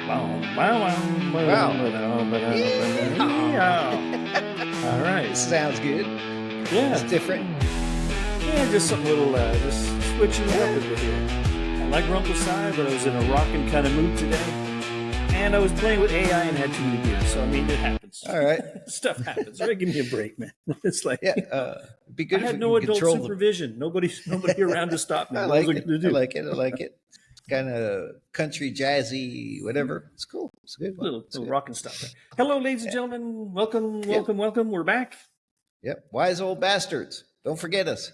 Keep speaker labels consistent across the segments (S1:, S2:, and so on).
S1: Wow.
S2: Yeah. All right.
S1: Sounds good.
S2: Yeah.
S1: It's different.
S2: Yeah, just something little, just switching it up a bit here. I like Rumpelstiltskin, but I was in a rocking kind of mood today. And I was playing with AI and had too many beers. So, I mean, it happens.
S1: All right.
S2: Stuff happens, right? Give me a break, man. It's like,
S1: be good.
S2: I had no adult supervision. Nobody around to stop me.
S1: I like it. I like it. Kind of country, jazzy, whatever. It's cool. It's good.
S2: Little rocking stuff. Hello, ladies and gentlemen. Welcome. We're back.
S1: Yep. Wise old bastards. Don't forget us.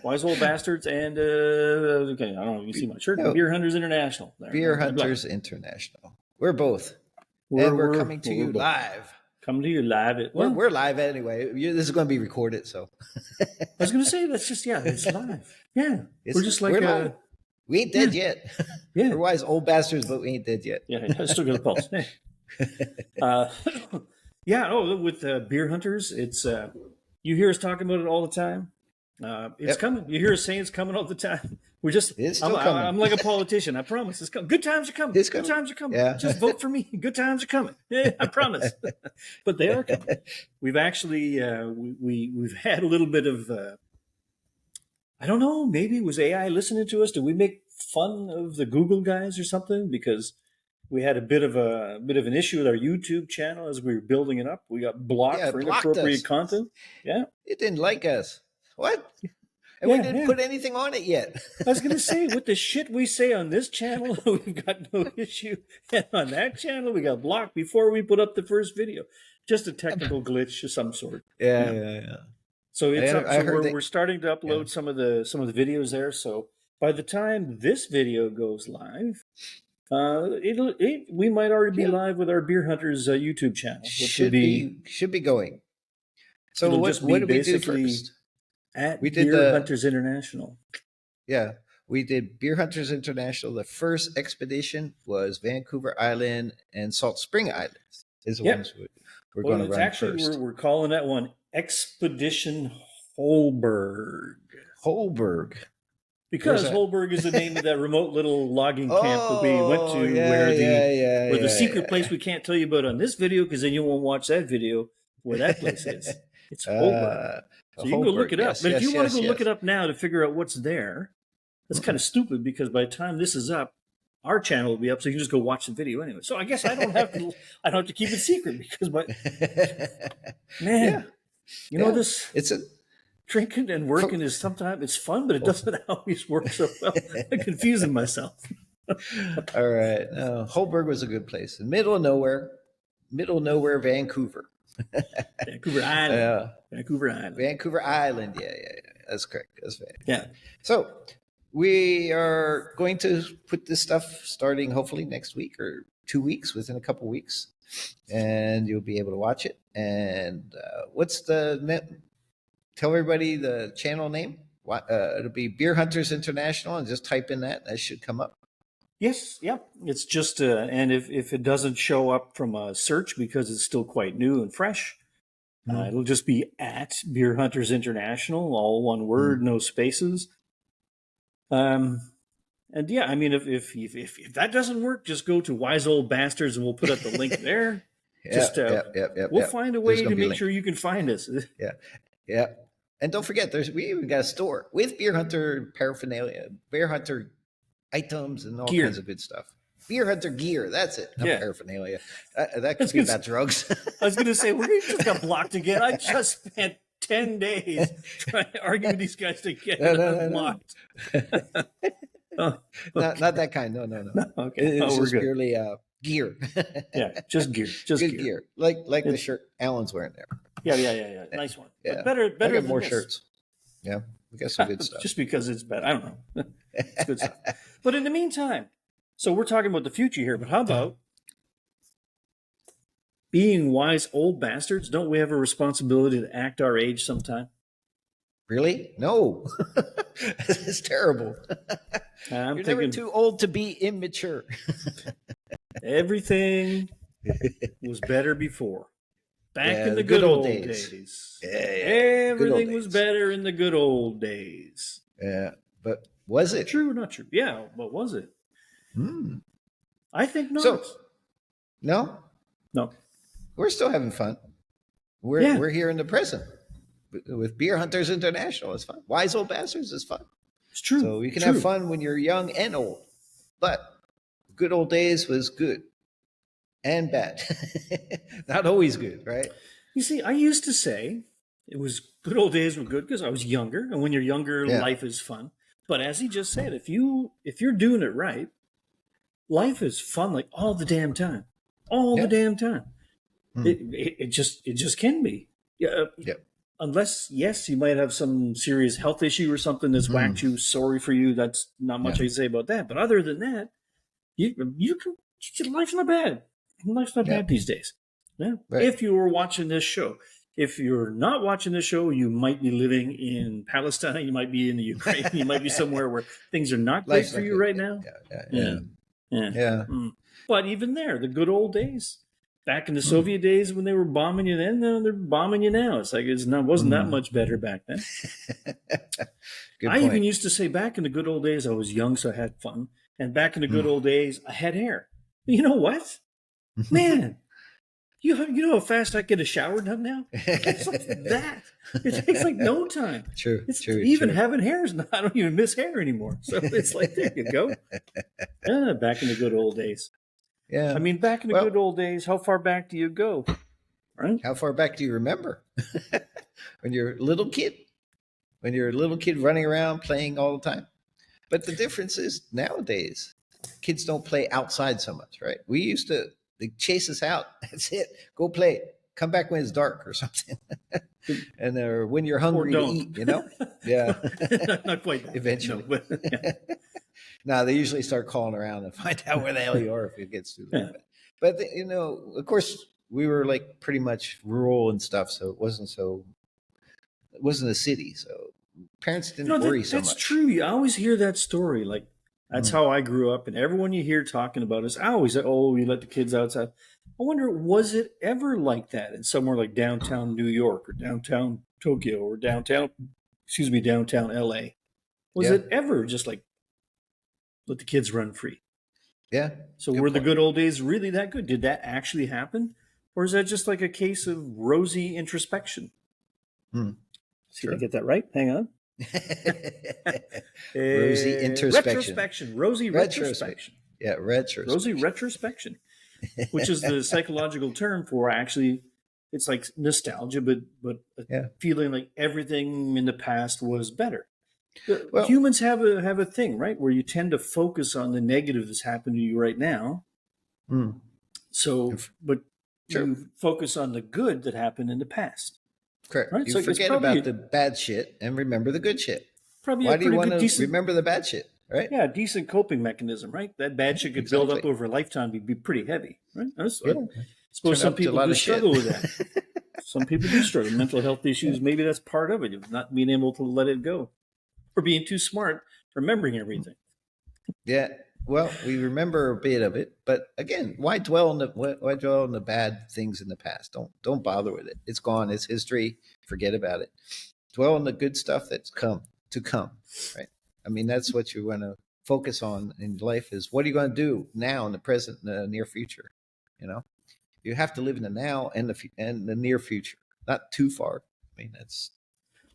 S2: Wise old bastards and okay, I don't know if you see my shirt. No. Beer Hunters International.
S1: Beer Hunters International. We're both. We're coming to you live.
S2: Coming to you live.
S1: We're live anyway. This is going to be recorded, so.
S2: I was going to say that's just it's live. Yeah, we're just like
S1: we ain't dead yet.
S2: Yeah,
S1: we're wise old bastards, but we ain't dead yet.
S2: Yeah, I still got a pulse. With Beer Hunters, it's you hear us talking about it all the time. It's coming. You hear us saying it's coming all the time. We're just.
S1: It's still coming.
S2: I'm like a politician. I promise it's coming. Good times are coming. Good times are coming.
S1: Yeah.
S2: Just vote for me. Good times are coming. I promise. But they are coming. We've actually we've had a little bit of. I don't know. Maybe was AI listening to us? Did we make fun of the Google guys or something? Because we had a bit of an issue with our YouTube channel as we were building it up. We got blocked for inappropriate content. Yeah,
S1: it didn't like us. What? And we didn't put anything on it yet.
S2: I was going to say, with the shit we say on this channel, we've got no issue. And on that channel, we got blocked before we put up the first video. Just a technical glitch of some sort.
S1: Yeah.
S2: So it's we're starting to upload some of the videos there. So by the time this video goes live, we might already be live with our Beer Hunters YouTube channel.
S1: Should be going. So what did we do first?
S2: We did Beer Hunters International.
S1: Yeah, we did Beer Hunters International. The first expedition was Vancouver Island and Salt Spring Islands. Is the ones we're going to run first.
S2: We're calling that one Expedition Holberg.
S1: Holberg.
S2: Because Holberg is the name of that remote little logging camp that we went to, where the secret place we can't tell you about on this video, because then you won't watch that video where that place is. It's Holberg. So you can go look it up. But if you want to go look it up now to figure out what's there, that's kind of stupid, because by the time this is up, our channel will be up, so you can just go watch the video anyway. So I guess I don't have to keep it secret, because this drinking and working is sometimes it's fun, but it doesn't always work so well. I'm confusing myself.
S1: All right. Holberg was a good place. In middle of nowhere, Vancouver.
S2: Vancouver Island.
S1: Vancouver Island. Yeah. That's correct. That's right.
S2: Yeah.
S1: So we are going to put this stuff starting hopefully next week or 2 weeks, within a couple weeks, and you'll be able to watch it. And what's the net? Tell everybody the channel name. It'll be Beer Hunters International, and just type in that. That should come up.
S2: Yes, yep. It's just, and if it doesn't show up from a search because it's still quite new and fresh, it'll just be at Beer Hunters International, all one word, no spaces. And yeah, I mean, if that doesn't work, just go to Wise Old Bastards, and we'll put up the link there. We'll find a way to make sure you can find us.
S1: Yeah. And don't forget, we even got a store with Beer Hunter paraphernalia, Beer Hunter items, and all kinds of good stuff. Beer Hunter gear, that's it. Paraphernalia. That could be about drugs.
S2: I was going to say, we just got blocked again. I just spent 10 days trying to argue with these guys to get unblocked.
S1: Not that kind. No.
S2: Okay.
S1: It's just purely gear.
S2: Yeah, just gear. Just
S1: good gear. Like the shirt Alan's wearing there.
S2: Yeah. Nice one.
S1: Yeah.
S2: But better than
S1: more
S2: this.
S1: Shirts. Yeah, we got some good stuff.
S2: Just because it's bad. I don't know. It's good stuff. But in the meantime, so we're talking about the future here, but how about being wise old bastards? Don't we have a responsibility to act our age sometime?
S1: Really? No. It's terrible.
S2: You're
S1: never too old to be immature.
S2: Everything was better before. Back in the good old days.
S1: Yeah.
S2: Everything was better in the good old days.
S1: Yeah. But was it?
S2: True or not true? Yeah. But was it?
S1: Hmm.
S2: I think not.
S1: So No,
S2: No.
S1: we're still having fun. We're here in the present with Beer Hunters International. It's fun. Wise Old Bastards is fun.
S2: It's true.
S1: So you can have fun when you're young and old. But good old days was good and bad. Not always good, right?
S2: You see, I used to say it was good old days were good because I was younger, and when you're younger, life is fun. But as he just said, if you're doing it right, life is fun like all the damn time, the damn time. It just can be. Yeah. Unless, yes, you might have some serious health issue or something that's whacked you. Sorry for you. That's not much I can say about that. But other than that, you can. Life's not bad. Life's not bad these days. Yeah. Right. If you were watching this show. If you're not watching this show, you might be living in Palestine. You might be in the Ukraine. You might be somewhere where things are not great for you right now. Yeah. But even there, the good old days. Back in the Soviet days when they were bombing you then, they're bombing you now. It's like wasn't that much better back then. I even used to say back in the good old days, I was young, so I had fun. And back in the good old days, I had hair. But you know what? Man, you know how fast I get a shower done now? It's like that. It takes like no time.
S1: True.
S2: Even having hair is not, I don't even miss hair anymore. So it's like, there you go. Back in the good old days.
S1: Yeah.
S2: I mean, back in the good old days, how far back do you go? Right?
S1: How far back do you remember? When you're a little kid. When you're a little kid running around playing all the time. But the difference is nowadays, kids don't play outside so much, right? We used to, they chase us out. That's it. Go play. Come back when it's dark or something. And when you're hungry to eat, you know? Yeah.
S2: Not quite.
S1: Eventually.
S2: No, but,
S1: No, they usually start calling around and find out where the hell you are if it gets too late. But you know, of course, we were like pretty much rural and stuff, so it wasn't a city, so parents didn't worry so much.
S2: That's true. I always hear that story. Like that's how I grew up, and everyone you hear talking about is always, oh, you let the kids outside. I wonder, was it ever like that in somewhere like downtown New York or downtown Tokyo or downtown LA? Was it ever just like let the kids run free?
S1: Yeah.
S2: So were the good old days really that good? Did that actually happen? Or is that just like a case of rosy introspection? See if I get that right? Hang on.
S1: Rosy introspection.
S2: Rosy retrospection.
S1: Yeah, retrospection.
S2: Rosy retrospection, which is the psychological term for actually, it's like nostalgia, but feeling like everything in the past was better. Well, humans have a thing, right, where you tend to focus on the negative that's happening to you right now. So, but you focus on the good that happened in the past.
S1: Correct. Right? You forget about the bad shit and remember the good shit. Why do you want to remember the bad shit, right?
S2: Yeah, decent coping mechanism, right? That bad shit could build up over a lifetime. It'd be pretty heavy, right? I suppose some people do struggle with that. Some people do struggle. Mental health issues, maybe that's part of it, not being able to let it go. Or being too smart, remembering everything.
S1: Yeah, well, we remember a bit of it, but again, why dwell on the bad things in the past? Don't bother with it. It's gone. It's history. Forget about it. Dwell on the good stuff that's come, right? I mean, that's what you want to focus on in life. Is what are you going to do now in the present, and the near future? You know, you have to live in the now and the near future, not too far. I mean,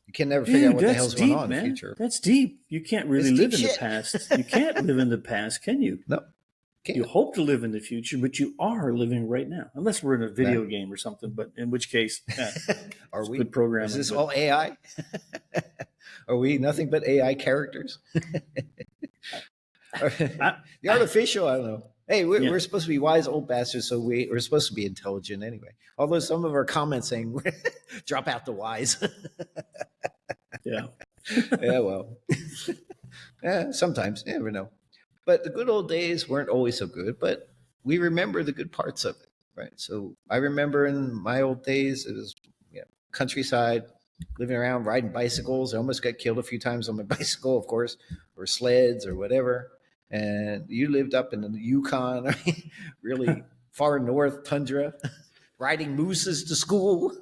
S1: you can never figure out what the hell's going on in the future.
S2: That's deep. You can't really live in the past. You can't live in the past, can you?
S1: No.
S2: You hope to live in the future, but you are living right now. Unless we're in a video game or something, but in which case,
S1: are we?
S2: Good programming.
S1: Is this all AI? Are we nothing but AI characters? The artificial, I don't know. Hey, we're supposed to be wise old bastards, so we're supposed to be intelligent anyway. Although some of our comments saying, drop out the wise.
S2: Yeah.
S1: Yeah, well. Sometimes, you never know. But the good old days weren't always so good, but we remember the good parts of it, right? So I remember in my old days, it was countryside, living around, riding bicycles. I almost got killed a few times on my bicycle, of course, or sleds or whatever. And you lived up in the Yukon, right? Really far north tundra, riding mooses to school.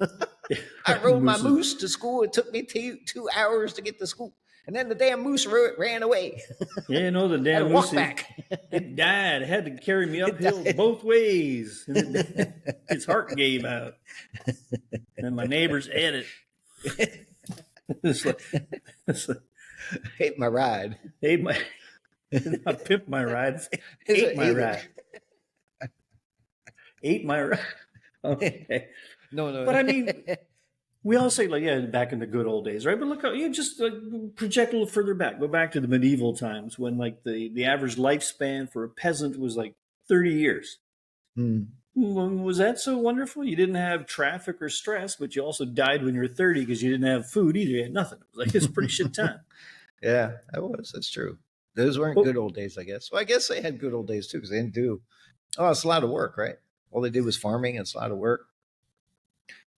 S1: I rode my moose to school. It took me 2 hours to get to school. And then the damn moose ran away.
S2: Yeah, no, the damn moose. It died. It had to carry me uphill both ways. And its heart gave out. And my neighbors ate it. It's like,
S1: ate my ride.
S2: Ate my, not pimped my ride. Ate my ride. Ate my ride. Okay.
S1: No.
S2: But I mean, we all say, like, yeah, back in the good old days, right? But look, just project a little further back. Go back to the medieval times when, like, the average lifespan for a peasant was like 30 years. Was that so wonderful? You didn't have traffic or stress, but you also died when you were 30 because you didn't have food either. You had nothing. It was like, it's a pretty shit time.
S1: Yeah, that was. That's true. Those weren't good old days, I guess. Well, I guess they had good old days too because they didn't do. Oh, it's a lot of work, right? All they did was farming. It's a lot of work.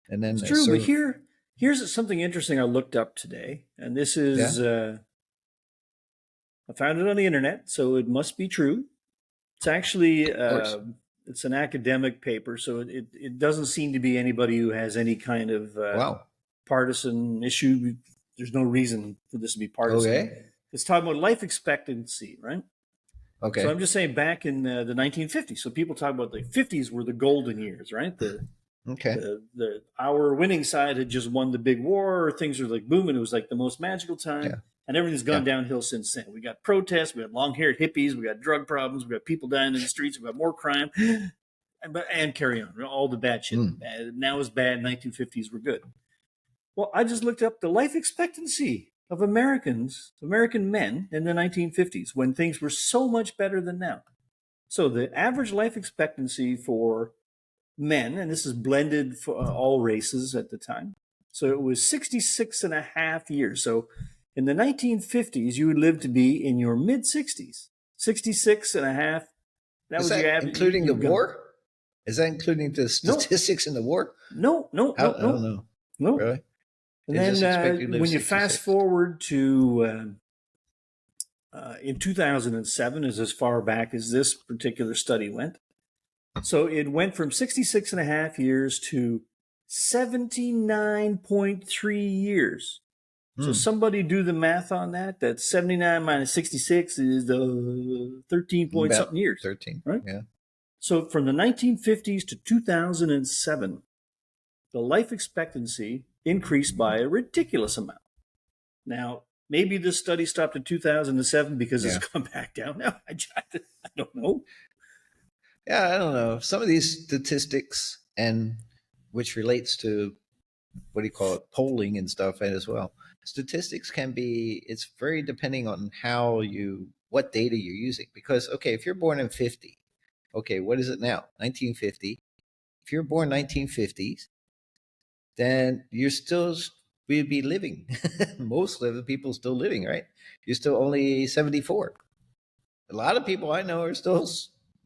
S1: And then
S2: it's true, but here's something interesting I looked up today, and this is I found it on the internet, so it must be true. It's actually it's an academic paper, so it doesn't seem to be anybody who has any kind of partisan issue. There's no reason for this to be partisan.
S1: Okay.
S2: It's talking about life expectancy, right?
S1: Okay.
S2: So I'm just saying back in the 1950s. So people talk about the 50s were the golden years, right? Our winning side had just won the big war. Things were like booming. It was like the most magical time. And everything's gone downhill since then. We got protests. We got long-haired hippies. We got drug problems. We got people dying in the streets. We got more crime. And carry on. All the bad shit. Now is bad. 1950s were good. Well, I just looked up the life expectancy of American men in the 1950s when things were so much better than now. So the average life expectancy for men, and this is blended for all races at the time. So it was 66 and a half years. So in the 1950s, you would live to be in your mid-60s. 66 and a half. That was your average.
S1: Including the war? Is that including the statistics in the war?
S2: No.
S1: I don't know.
S2: No.
S1: Really?
S2: And then when you fast forward to in 2007, is as far back as this particular study went. So it went from 66 and a half years to 79.3 years. So somebody do the math on that. That's 79 minus 66 is the 13 point something years.
S1: 13,
S2: right?
S1: Yeah.
S2: So from the 1950s to 2007, the life expectancy increased by a ridiculous amount. Now, maybe this study stopped in 2007 because it's come back down. Now, I don't know.
S1: Yeah, I don't know. Some of these statistics, and which relates to polling and stuff as well. Statistics can be, it's very depending on what data you're using. Because, okay, if you're born in 50, okay, what is it now? 1950. If you're born 1950s, then we'd be living. Most of the people still living, right? You're still only 74. A lot of people I know are still.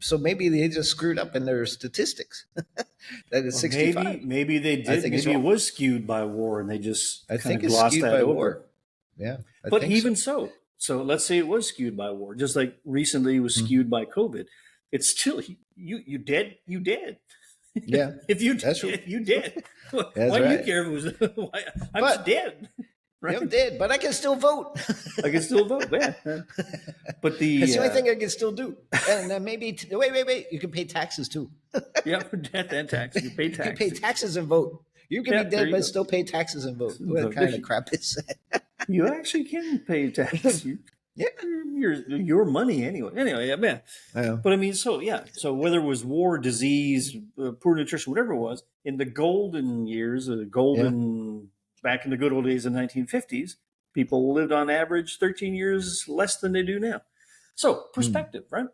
S1: So maybe they just screwed up in their statistics. That is 65.
S2: Maybe they did. Maybe it was skewed by war, and they just glossed that over.
S1: War. Yeah,
S2: but even so, let's say it was skewed by war, just like recently it was skewed by COVID. It's still you dead. You dead.
S1: Yeah,
S2: if you dead. Why do you care if it was? I'm just dead. Right?
S1: I'm dead, but I can still vote.
S2: I can still vote, yeah. But
S1: that's the only thing I can still do. And then maybe wait, you can pay taxes too.
S2: Yeah, for death and tax. You pay taxes.
S1: You can pay taxes and vote. You can be dead, but still pay taxes and vote. What kind of crap is that?
S2: You actually can pay taxes. Your money anyway. Anyway, man. But I mean, so whether it was war, disease, poor nutrition, whatever it was, in the golden years, back in the good old days in the 1950s, people lived on average 13 years less than they do now. So perspective, right?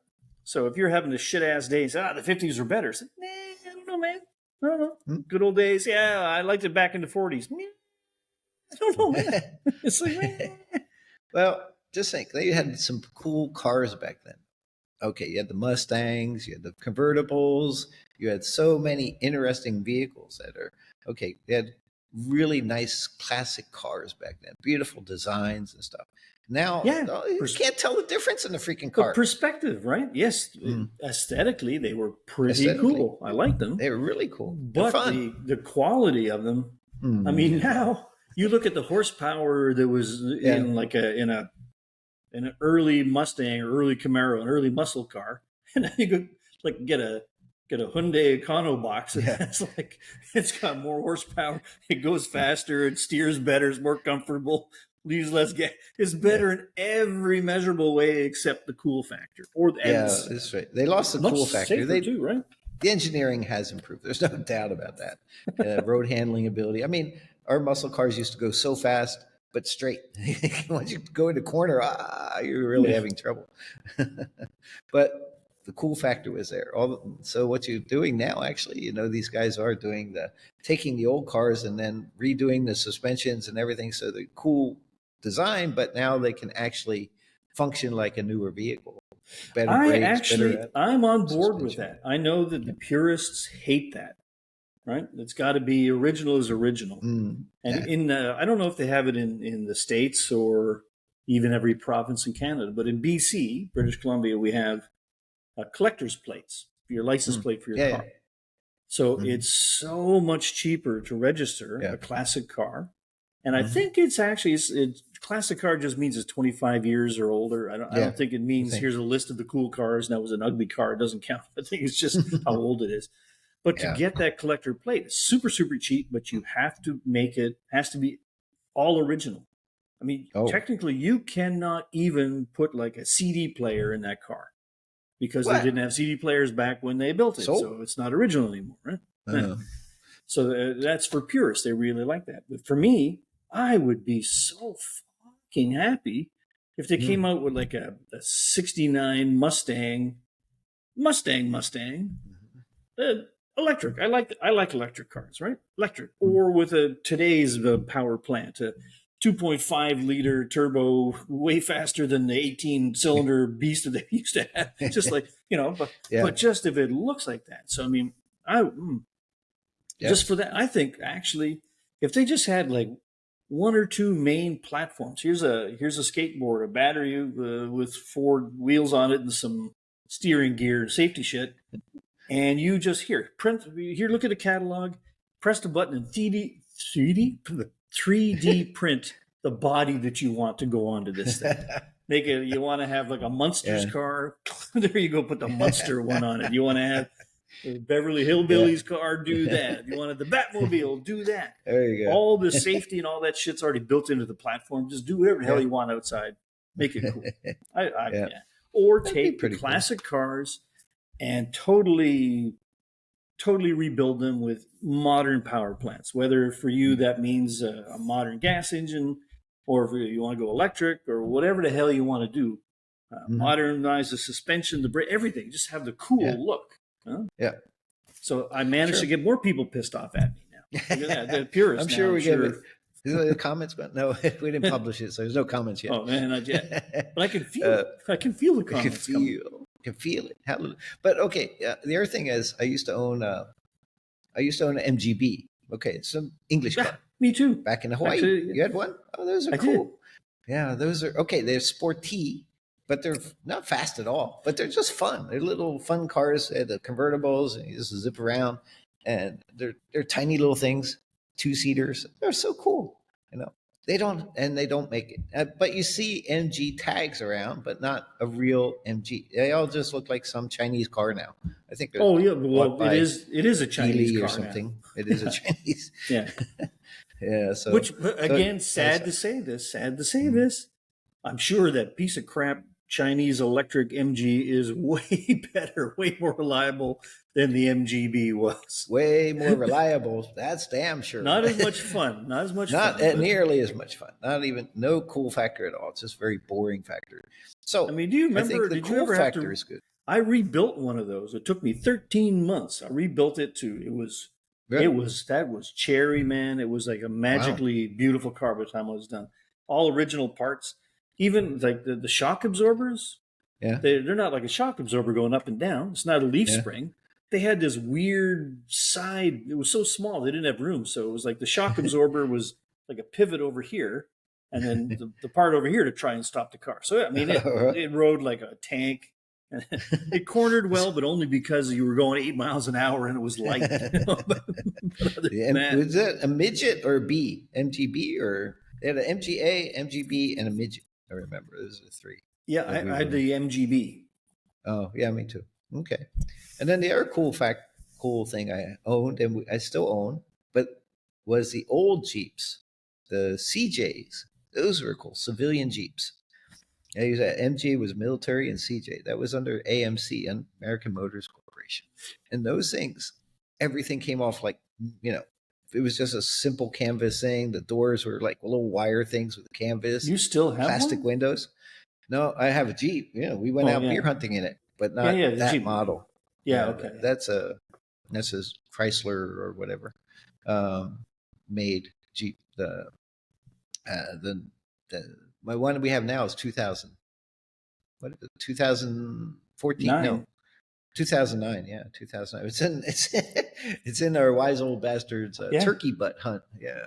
S2: So if you're having a shit ass day and say, the 50s were better, say, I don't know, man. I don't know. Good old days. Yeah, I liked it back in the 40s. I don't know, man. It's like,
S1: well, just think they had some cool cars back then. Okay, you had the Mustangs, you had the convertibles, you had so many interesting vehicles that are they had really nice classic cars back then, beautiful designs and stuff. Now, you can't tell the difference in the freaking car.
S2: Perspective, right? Yes, aesthetically they were pretty cool. I liked them.
S1: They were really cool.
S2: But the quality of them, I mean, now You look at the horsepower that was in like in an early Mustang or early Camaro, an early muscle car, and then you go like get a Hyundai Econobox, and it's got more horsepower, it goes faster, it steers better, it's more comfortable, leaves less gas. It's better in every measurable way except the cool factor.
S1: That's right. They lost the cool factor.
S2: They do, right?
S1: The engineering has improved. There's no doubt about that. Road handling ability. I mean, our muscle cars used to go so fast, but straight. Once you go into corner, you're really having trouble. But the cool factor was there. So what you're doing now, actually, these guys are taking the old cars and then redoing the suspensions and everything. So the cool design, but now they can actually function like a newer vehicle.
S2: I'm on board with that. I know that the purists hate that, right? It's got to be original is original. And I don't know if they have it in the States or even every province in Canada, but in BC, British Columbia, we have collector's plates for your license plate for your car. So it's so much cheaper to register a classic car. And I think it's actually, classic car just means it's 25 years or older. I don't think it means here's a list of the cool cars and that was an ugly car. It doesn't count. I think it's just how old it is. But to get that collector plate, it's super, super cheap, but you have to has to be all original. I mean, technically you cannot even put like a CD player in that car because they didn't have CD players back when they built it. So it's not original anymore, right? So that's for purists. They really like that. But for me, I would be so fucking happy if they came out with like a 69 Mustang, electric. I like electric cars, right? Electric, or with today's power plant, a 2.5 liter turbo, way faster than the 18-cylinder beast that they used to have. Just like but just if it looks like that. So I mean, just for that, I think actually, if they just had like one or two main platforms. Here's a skateboard, a battery with 4 wheels on it and some steering gear and safety shit. And you just look at a catalog, press the button and 3D print the body that you want to go onto this thing. You want to have like a Munsters car. There you go, put the Munster one on it. You want to have the Beverly Hillbillies car, do that. If you wanted the Batmobile, do that.
S1: There you go.
S2: All the safety and all that shit's already built into the platform. Just do whatever the hell you want outside. Make it cool. Or take the classic cars and totally rebuild them with modern power plants. Whether for you that means a modern gas engine, or if you want to go electric, or whatever the hell you want to do. Modernize the suspension, the brake, everything. Just have the cool look. Huh?
S1: Yeah.
S2: So I managed to get more people pissed off at me now. Look at that. The purists.
S1: I'm sure we get the comments, but no, we didn't publish it, so there's no comments yet.
S2: Oh man, not yet. But I can feel I can feel the comments.
S1: Can feel it. Hallelujah. But okay, the other thing is, I used to own an MGB. Okay, it's some English car.
S2: Me too.
S1: Back in Hawaii, you had one. Oh, those are cool. Yeah, those are okay. They're sporty, but they're not fast at all. But they're just fun. They're little fun cars. They have the convertibles, and you just zip around, and they're tiny little things, 2-seaters. They're so cool. They don't make it. But you see MG tags around, but not a real MG. They all just look like some Chinese car now. I think.
S2: Oh yeah, well it is a Chinese car
S1: or something. Now. It is a Chinese.
S2: Yeah.
S1: Yeah. So
S2: which again, sad to say this. I'm sure that piece of crap Chinese electric MG is way better, way more reliable than the MGB was.
S1: Way more reliable. That's damn sure.
S2: Not as much fun. Not as much fun.
S1: Not nearly as much fun. No cool factor at all. It's just very boring factor. So
S2: I mean, do you remember?
S1: I think the cool factor is good.
S2: I rebuilt one of those. It took me 13 months. I rebuilt it that was cherry, man. It was like a magically beautiful car by the time I was done. All original parts. Even like the shock absorbers, they're not like a shock absorber going up and down. It's not a leaf spring. They had this weird side. It was so small they didn't have room, so it was like the shock absorber was like a pivot over here, and then the part over here to try and stop the car. So I mean, it rode like a tank. It cornered well, but only because you were going 8 miles an hour and it was light.
S1: Was that a midget or a B? MGB or they had an MGA, MGB, and a midget. I remember those are the three.
S2: Yeah, I had the MGB.
S1: Oh yeah, me too. Okay, and then the other cool thing I owned and I still own, but was the old Jeeps, the CJs. Those were cool, civilian Jeeps. MG was military and CJ. That was under AMC, American Motors Corporation. And those things, everything came off like, it was just a simple canvas thing. The doors were like little wire things with the canvas.
S2: You still have
S1: plastic windows? No, I have a Jeep. We went out beer hunting in it, but not that Jeep model.
S2: Yeah, okay.
S1: That's a Chrysler or whatever made Jeep. My one we have now is 2000. What is it? 2014? No, 2009. Yeah, 2009. It's in our wise old bastards turkey butt hunt. Yeah.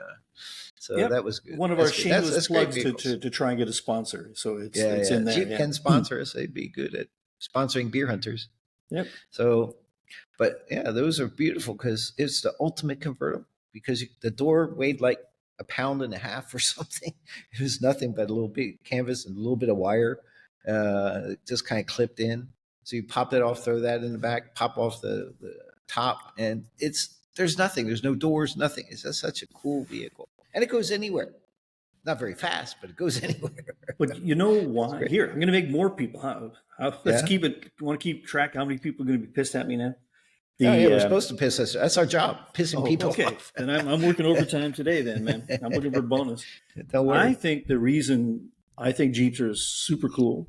S1: So that was good.
S2: One of our shameless plugs to try and get a sponsor. So it's in there.
S1: Jeep can sponsor us. They'd be good at sponsoring beer hunters.
S2: Yep.
S1: So, but yeah, those are beautiful because it's the ultimate convertible because the door weighed like a pound and a half or something. It was nothing but a little bit of canvas and a little bit of wire, just kind of clipped in. So you pop it off, throw that in the back, pop off the top, and there's nothing. There's no doors, nothing. It's just such a cool vehicle, and it goes anywhere. Not very fast, but it goes anywhere.
S2: But you know why? Here, I'm going to make more people. Let's keep it. Want to keep track? How many people are going to be pissed at me now?
S1: We're supposed to piss us. That's our job, pissing people off.
S2: And I'm working overtime today then, man. I'm looking for a bonus.
S1: Don't worry.
S2: I think the reason I think Jeeps are super cool,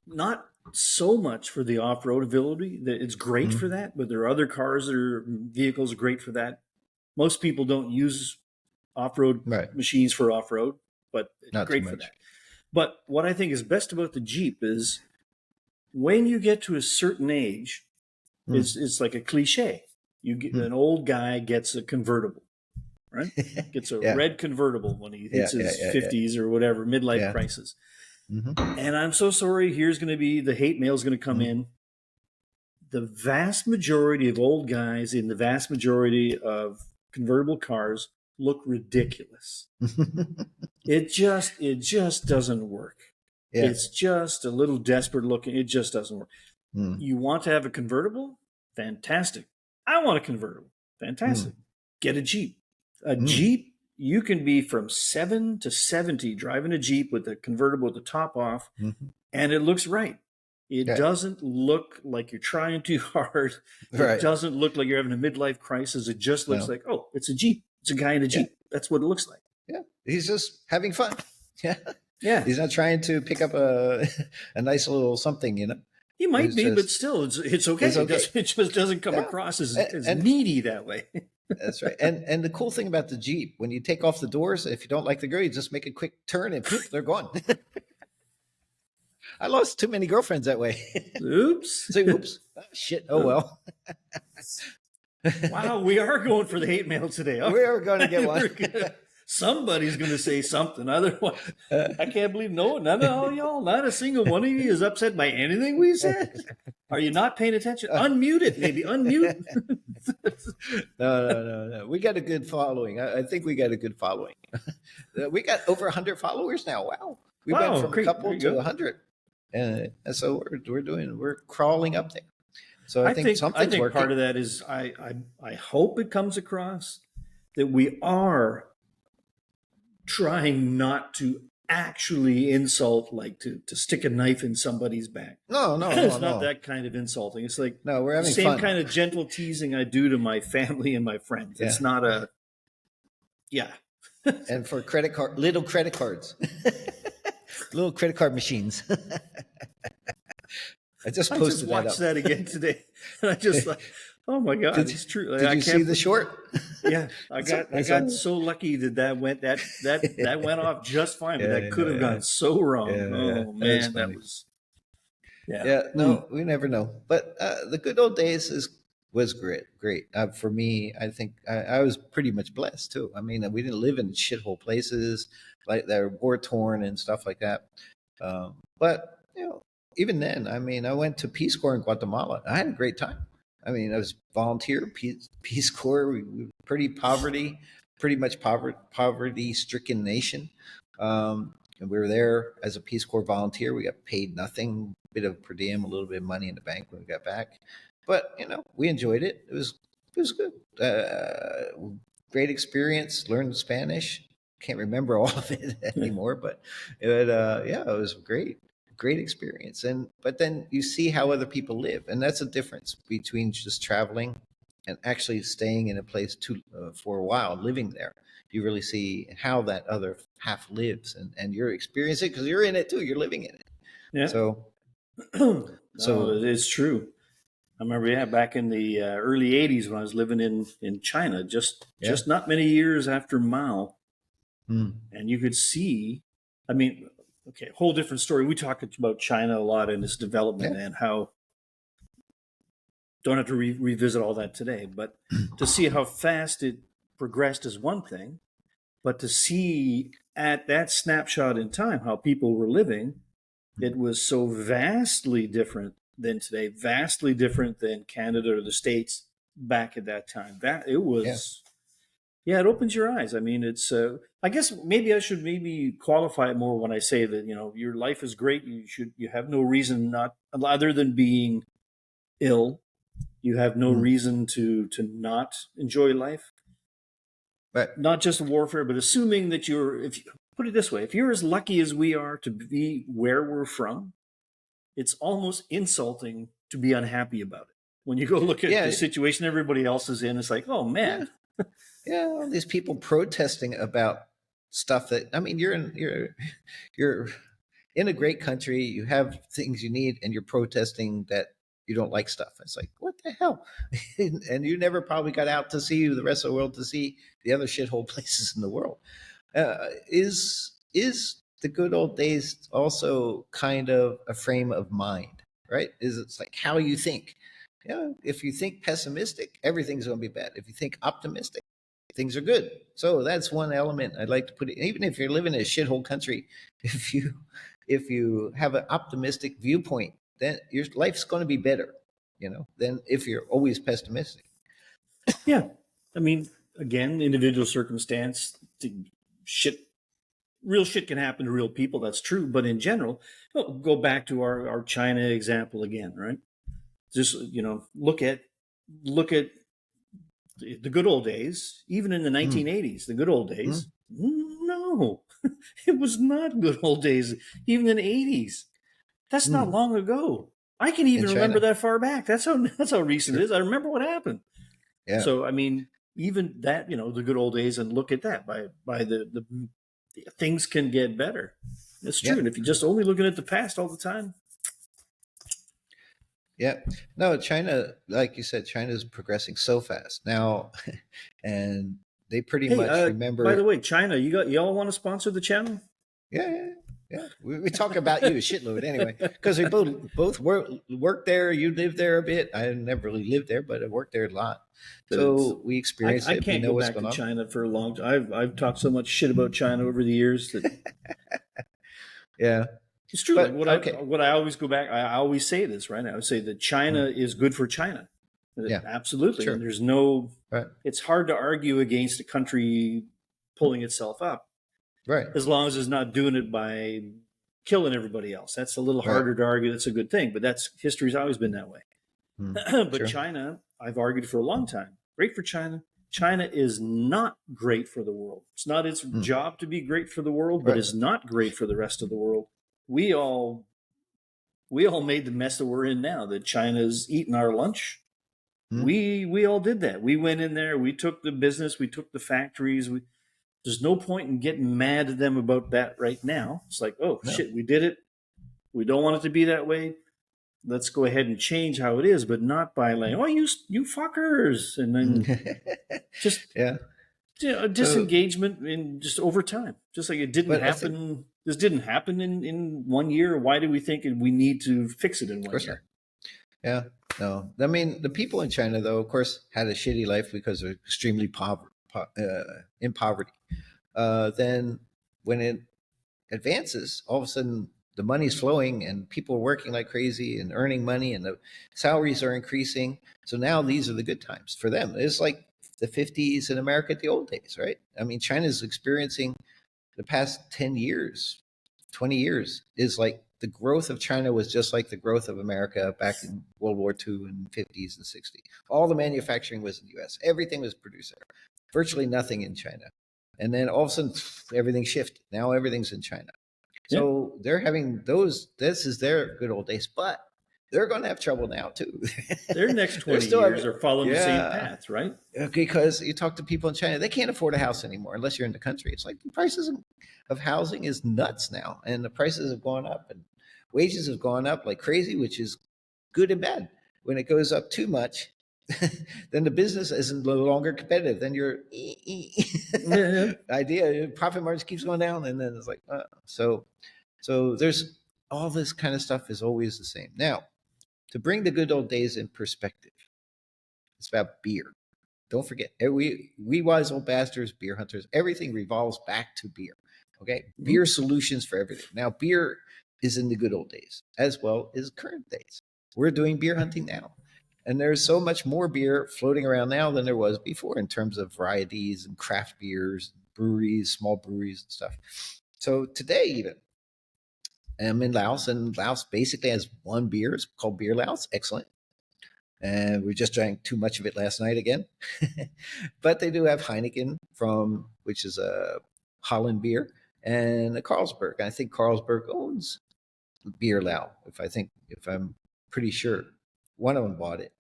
S2: not so much for the off-road ability. It's great for that, but there are other vehicles are great for that. Most people don't use off-road machines for off-road, but it's great for that. But what I think is best about the Jeep is when you get to a certain age, it's like a cliche. You get an old guy gets a convertible, right? Gets a red convertible when he hits his 50s or whatever, midlife crisis. And I'm so sorry. Here's going to be the hate mail is going to come in. The vast majority of old guys in the vast majority of convertible cars look ridiculous. It just doesn't work. Yeah. It's just a little desperate looking. It just doesn't work. You want to have a convertible? Fantastic. I want a convertible. Fantastic. Get a Jeep. A Jeep, you can be from 7 to 70 driving a Jeep with a convertible with the top off, and it looks right. It doesn't look like you're trying too hard. It doesn't look like you're having a midlife crisis. It just looks like, oh, it's a Jeep. It's a guy in a Jeep. That's what it looks like.
S1: Yeah. He's just having fun. Yeah.
S2: Yeah.
S1: He's not trying to pick up a nice little something,
S2: He might be, but still, it's okay. It just doesn't come across as needy that way.
S1: That's right. And the cool thing about the Jeep, when you take off the doors, if you don't like the girl, you just make a quick turn and poof, they're gone. I lost too many girlfriends that way.
S2: Oops.
S1: Say, oops. Oh, shit. Oh, well.
S2: Wow, we are going for the hate mail today.
S1: We are going to get one.
S2: Somebody's going to say something. Otherwise, I can't believe none of y'all, not a single one of you is upset by anything we said. Are you not paying attention? Unmute it, maybe. Unmute.
S1: No. We got a good following. I think we got a good following. We got over 100 followers now. Wow. We went from a couple to 100. And so we're crawling up there. So I think something's working.
S2: Part of that is I hope it comes across that we are trying not to actually insult, like to stick a knife in somebody's back.
S1: No,
S2: it's not that kind of insulting. It's like
S1: we're having
S2: the same
S1: fun.
S2: Kind of gentle teasing I do to my family and my friends. Yeah. It's not a
S1: And for little credit cards, little credit card machines. I just
S2: watched that again today, and I just like, oh my god, it's true.
S1: Did you see the short?
S2: Yeah, I got so lucky that went off just fine, but that could have gone so wrong. Oh man, that was.
S1: Yeah, no, we never know. But the good old days was great. For me, I think I was pretty much blessed too. I mean, we didn't live in shithole places like that were war torn and stuff like that. But even then, I mean, I went to Peace Corps in Guatemala. I had a great time. I mean, I was volunteer Peace Corps. We were pretty much poverty stricken nation. And we were there as a Peace Corps volunteer. We got paid nothing, a bit of per diem, a little bit of money in the bank when we got back. But we enjoyed it. It was good. Great experience. Learned Spanish. Can't remember all of it anymore, but it was great experience. But then you see how other people live, and that's a difference between just traveling and actually staying in a place for a while, living there. You really see how that other half lives, and you're experiencing it because you're in it too. You're living in it.
S2: Yeah.
S1: So
S2: it's true. I remember, back in the early '80s when I was living in China, just not many years after Mao, and you could see. I mean, okay, whole different story. We talked about China a lot and its development and how. Don't have to revisit all that today, but to see how fast it progressed is one thing, but to see at that snapshot in time how people were living, it was so vastly different than today, vastly different than Canada or the States back at that time. That it was, it opens your eyes. I mean, it's. I guess maybe I should qualify it more when I say that your life is great. You have no reason not other than being ill. You have no reason to not enjoy life.
S1: Right.
S2: Not just warfare, but assuming that put it this way, if you're as lucky as we are to be where we're from, it's almost insulting to be unhappy about it. When you go look at the situation everybody else is in, it's like, oh man.
S1: All these people protesting about stuff that, I mean, you're in a great country, you have things you need, and you're protesting that you don't like stuff. It's like, what the hell? And you never probably got out to see the rest of the world, to see the other shithole places in the world. Is the good old days also kind of a frame of mind, right? It's like how you think. If you think pessimistic, everything's going to be bad. If you think optimistic, things are good. So that's one element I'd like to put in. Even if you're living in a shithole country, if you have an optimistic viewpoint, then your life's going to be better, than if you're always pessimistic.
S2: Yeah. I mean, again, individual circumstance, real shit can happen to real people. That's true. But in general, go back to our China example again, right? Just, look at the good old days, even in the 1980s, the good old days. No, it was not good old days. Even in the 80s. That's not long ago. I can even remember that far back. That's how recent it is. I remember what happened. Yeah. So, I mean, even that, the good old days, and look at that by the things can get better. It's true. And if you're just only looking at the past all the time.
S1: Yeah. No, China, like you said, China's progressing so fast now, and they pretty much remember.
S2: By the way, China, y'all want to sponsor the channel?
S1: Yeah. We talk about you a shitload anyway, because we both work there. You live there a bit. I never really lived there, but I worked there a lot. So we experience it.
S2: I can't go back to China for a long time. I've talked so much shit about China over the years that.
S1: Yeah.
S2: It's true. But, what I always go back, I always say this, right? I would say that China is good for China. Yeah, absolutely. Sure. And there's it's hard to argue against a country pulling itself up.
S1: Right.
S2: As long as it's not doing it by killing everybody else. That's a little harder to argue. That's a good thing, but history's always been that way. But China, I've argued for a long time. Great for China. China is not great for the world. It's not its job to be great for the world, but it's not great for the rest of the world. We all made the mess that we're in now, that China's eating our lunch. We all did that. We went in there, we took the business, we took the factories. There's no point in getting mad at them about that right now. It's like, shit, we did it. We don't want it to be that way. Let's go ahead and change how it is, but not by like, you fuckers. And then just disengagement in just over time. Just like it didn't happen. This didn't happen in 1 year. Why do we think we need to fix it in 1 year?
S1: Yeah, no. I mean, the people in China, though, of course, had a shitty life because they're extremely in poverty. Then when it advances, all of a sudden the money's flowing and people are working like crazy and earning money and the salaries are increasing. So now these are the good times for them. It's like the 50s in America at the old days, right? I mean, China's experiencing the past 10 years, 20 years is like the growth of China was just like the growth of America back in World War II and 50s and 60s. All the manufacturing was in the US. Everything was produced there. Virtually nothing in China. And then all of a sudden, everything shifted. Now everything's in China. So they're having this is their good old days, but they're going to have trouble now too.
S2: Their next 20 years are following the same path, right?
S1: Because you talk to people in China, they can't afford a house anymore unless you're in the country. It's like the prices of housing is nuts now, and the prices have gone up, and wages have gone up like crazy, which is good and bad. When it goes up too much, then the business isn't no longer competitive. Then your idea, profit margin keeps going down, and then it's like so there's all this kind of stuff is always the same. Now, to bring the good old days in perspective, it's about beer. Don't forget, we wise old bastards, beer hunters, everything revolves back to beer. Okay, beer solutions for everything. Now, beer is in the good old days as well as current days. We're doing beer hunting now. And there's so much more beer floating around now than there was before in terms of varieties and craft beers, breweries, small breweries and stuff. So today even, I'm in Laos, and Laos basically has one beer. It's called Beer Laos. Excellent. And we just drank too much of it last night again. But they do have Heineken which is a Holland beer, and a Carlsberg. I think Carlsberg owns Beer Lao, if I'm pretty sure. One of them bought it.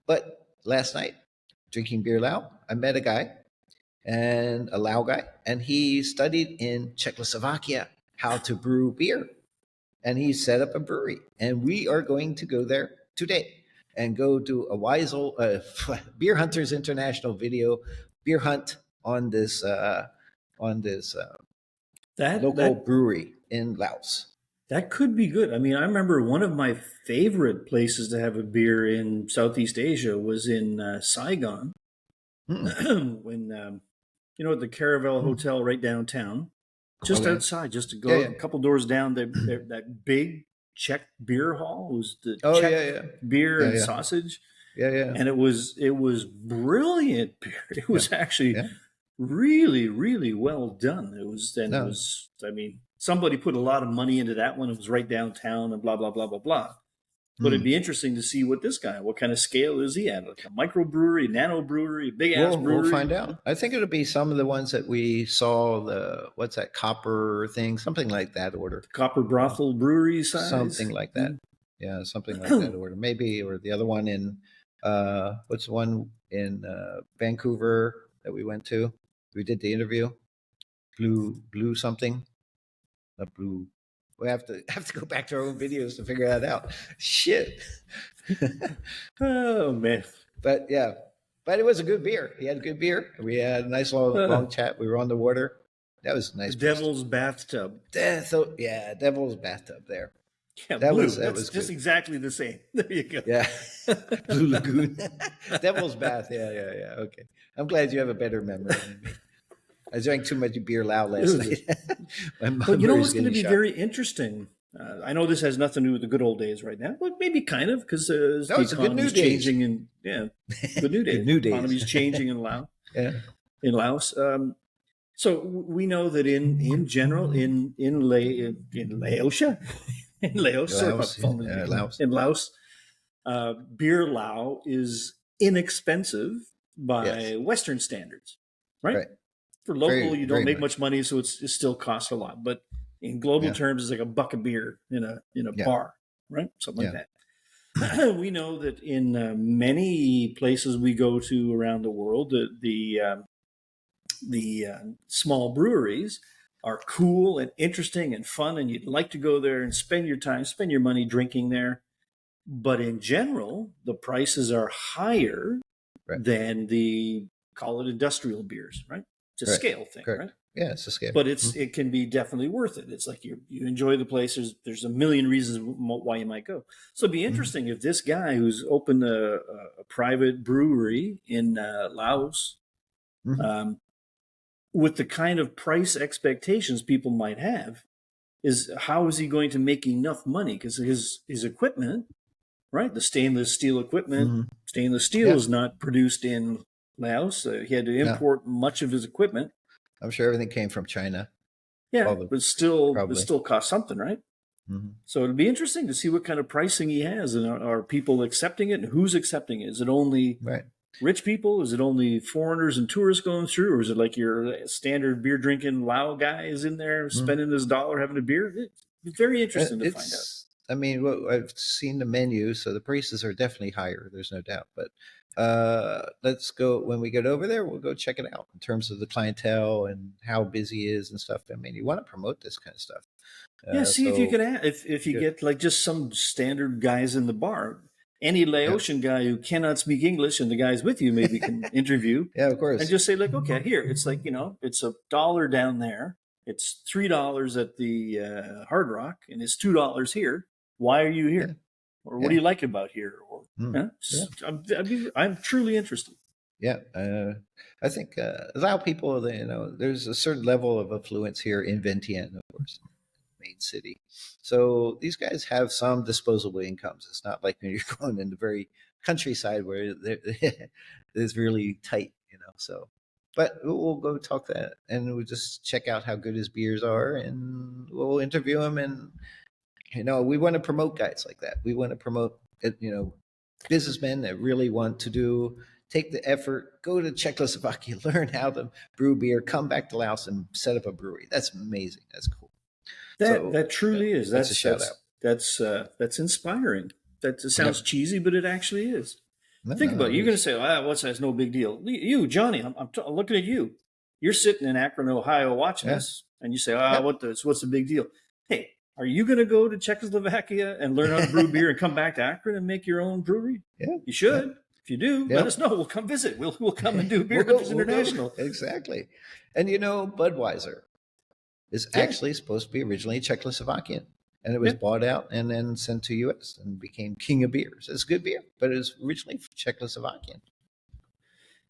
S1: But last night, drinking Beer Lao, I met a guy, and a Lao guy, and he studied in Czechoslovakia how to brew beer. And he set up a brewery. And we are going to go there today and go do a Beer Hunters International video beer hunt on this local brewery in Laos.
S2: That could be good. I mean, I remember one of my favorite places to have a beer in Southeast Asia was in Saigon, when at the Caravel Hotel right downtown, just outside, just to go a couple doors down. That big Czech beer hall was the Czech beer and sausage. And it was brilliant beer. It was actually really, really well done. It was. I mean, somebody put a lot of money into that one. It was right downtown and blah, blah, blah, blah, blah. But it'd be interesting to see what kind of scale is he at? Like a microbrewery, nano brewery, big ass brewery?
S1: We'll find out. I think it'll be some of the ones that we saw, what's that, copper thing, something like that order.
S2: The copper brothel brewery size?
S1: Something like that. Yeah, something like that order. Maybe, or the other one in, what's the one in Vancouver that we went to? We did the interview. Blue something. Not blue. We have to go back to our own videos to figure that out. Shit.
S2: Oh man.
S1: But it was a good beer. He had good beer. We had a nice long chat. We were on the water. That was a nice.
S2: Devil's Bathtub.
S1: Devil's Bathtub there.
S2: Yeah, that was just good. Exactly the same. There you go.
S1: Yeah. Blue Lagoon. Devil's Bath. Yeah. Okay. I'm glad you have a better memory than me. I drank too much beer loud last night.
S2: But you know what's going to be very interesting? I know this has nothing to do with the good old days right now, but maybe kind of, because the economy is changing and good new days. The economy is changing in Laos. In Laos. So we know that in general in Laos, Beer Lao is inexpensive by Western standards, right? For local, you don't make much money, so it still costs a lot. But in global terms, it's like a buck of beer in a bar, right? Something like that. We know that in many places we go to around the world, the small breweries are cool and interesting and fun, and you'd like to go there and spend your money drinking there. But in general, the prices are higher than call it industrial beers, right? It's a scale thing, right?
S1: Yeah, it's a scale.
S2: But it can be definitely worth it. It's like you enjoy the place. There's a million reasons why you might go. So it'd be interesting if this guy who's opened a private brewery in Laos, with the kind of price expectations people might have, is how is he going to make enough money? Because his equipment, right? The stainless steel equipment,
S1: Mm-hmm.
S2: stainless steel
S1: Yeah.
S2: is not produced in Laos. He had to import much of his equipment.
S1: I'm sure everything came from China.
S2: Yeah, but still,
S1: probably.
S2: it still costs something, right?
S1: Mm-hmm.
S2: So it'll be interesting to see what kind of pricing he has, and are people accepting it, and who's accepting it? Is it only rich people? Is it only foreigners and tourists going through, or is it like your standard beer drinking Lao guy is in there spending his dollar having a beer? It's very interesting to find out.
S1: I mean, I've seen the menu, so the prices are definitely higher. There's no doubt. But let's go, when we get over there, we'll go check it out in terms of the clientele and how busy it is and stuff. I mean, you want to promote this kind of stuff.
S2: See if you can add, if you get like just some standard guys in the bar, any Laotian guy who cannot speak English, and the guys with you maybe can interview.
S1: Yeah, of course.
S2: And just say like, okay, here, it's like, it's $1 down there. It's $3 at the Hard Rock, and it's $2 here. Why are you here? Or what do you like about here? Or I'm truly interested.
S1: Yeah, I think Lao people, there's a certain level of affluence here in Vientiane, of course, main city. So these guys have some disposable incomes. It's not like when you're going in the very countryside where it's really tight, So, but we'll go talk that, and we'll just check out how good his beers are, and we'll interview him. And we want to promote guys like that. We want to promote, businessmen that really want to take the effort, go to Czechoslovakia, learn how to brew beer, come back to Laos and set up a brewery. That's amazing. That's cool.
S2: That truly is.
S1: That's a shout out.
S2: That's inspiring. It sounds cheesy, but it actually is. Think about it. You're going to say, what's that? It's no big deal. You, Johnny, I'm looking at you. You're sitting in Akron, Ohio watching this, and you say, what's the big deal? Hey, are you going to go to Czechoslovakia and learn how to brew beer and come back to Akron and make your own brewery?
S1: Yeah.
S2: You should. Yeah. If you do, let us know. We'll come visit. We'll come and do Beer Hunters International.
S1: Exactly. And Budweiser is actually supposed to be originally Czechoslovakian. And it was bought out and then sent to U.S. and became king of beers. It's good beer, but it was originally Czechoslovakian.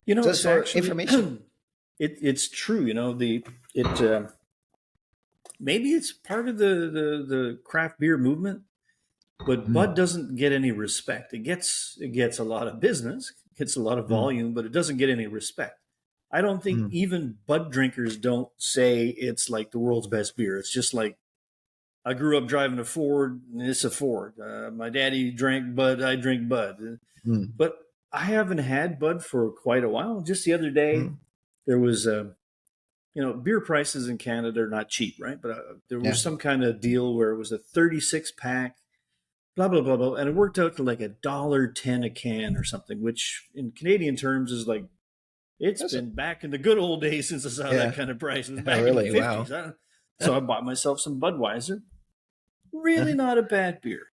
S2: Just for information. It's true. Maybe it's part of the craft beer movement, but Bud doesn't get any respect. It gets a lot of business, gets a lot of volume, but it doesn't get any respect. I don't think even Bud drinkers don't say it's like the world's best beer. It's just like, I grew up driving a Ford, and it's a Ford. My daddy drank Bud, I drink Bud. But I haven't had Bud for quite a while. Just the other day, there was, beer prices in Canada are not cheap, right? But there was some kind of deal where it was a 36-pack, blah, blah, blah, blah. And it worked out to like $1.10 a can or something, which in Canadian terms is like, it's been back in the good old days since I saw that kind of price. It was back in the 50s.
S1: Wow.
S2: So I bought myself some Budweiser. Really not a bad beer.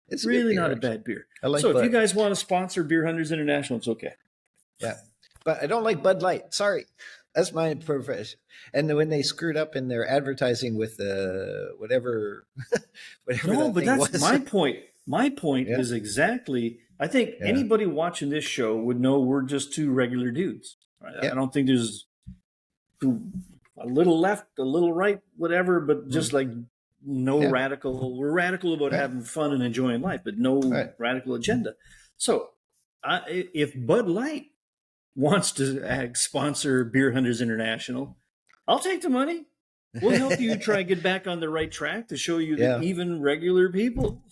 S1: It's
S2: really not a bad beer.
S1: Like
S2: so
S1: Bud.
S2: If you guys want to sponsor Beer Hunters International, it's okay.
S1: Yeah. But I don't like Bud Light. Sorry. That's my profession. And when they screwed up in their advertising with whatever
S2: No, but that's my point. My point is exactly, I think anybody watching this show would know we're just two regular dudes. Right? Yeah. I don't think there's a little left, a little right, whatever, but just like radical. We're radical about having fun and enjoying life, but no radical agenda. So if Bud Light wants to sponsor Beer Hunters International, I'll take the money. We'll help you try and get back on the right track to show you that even regular people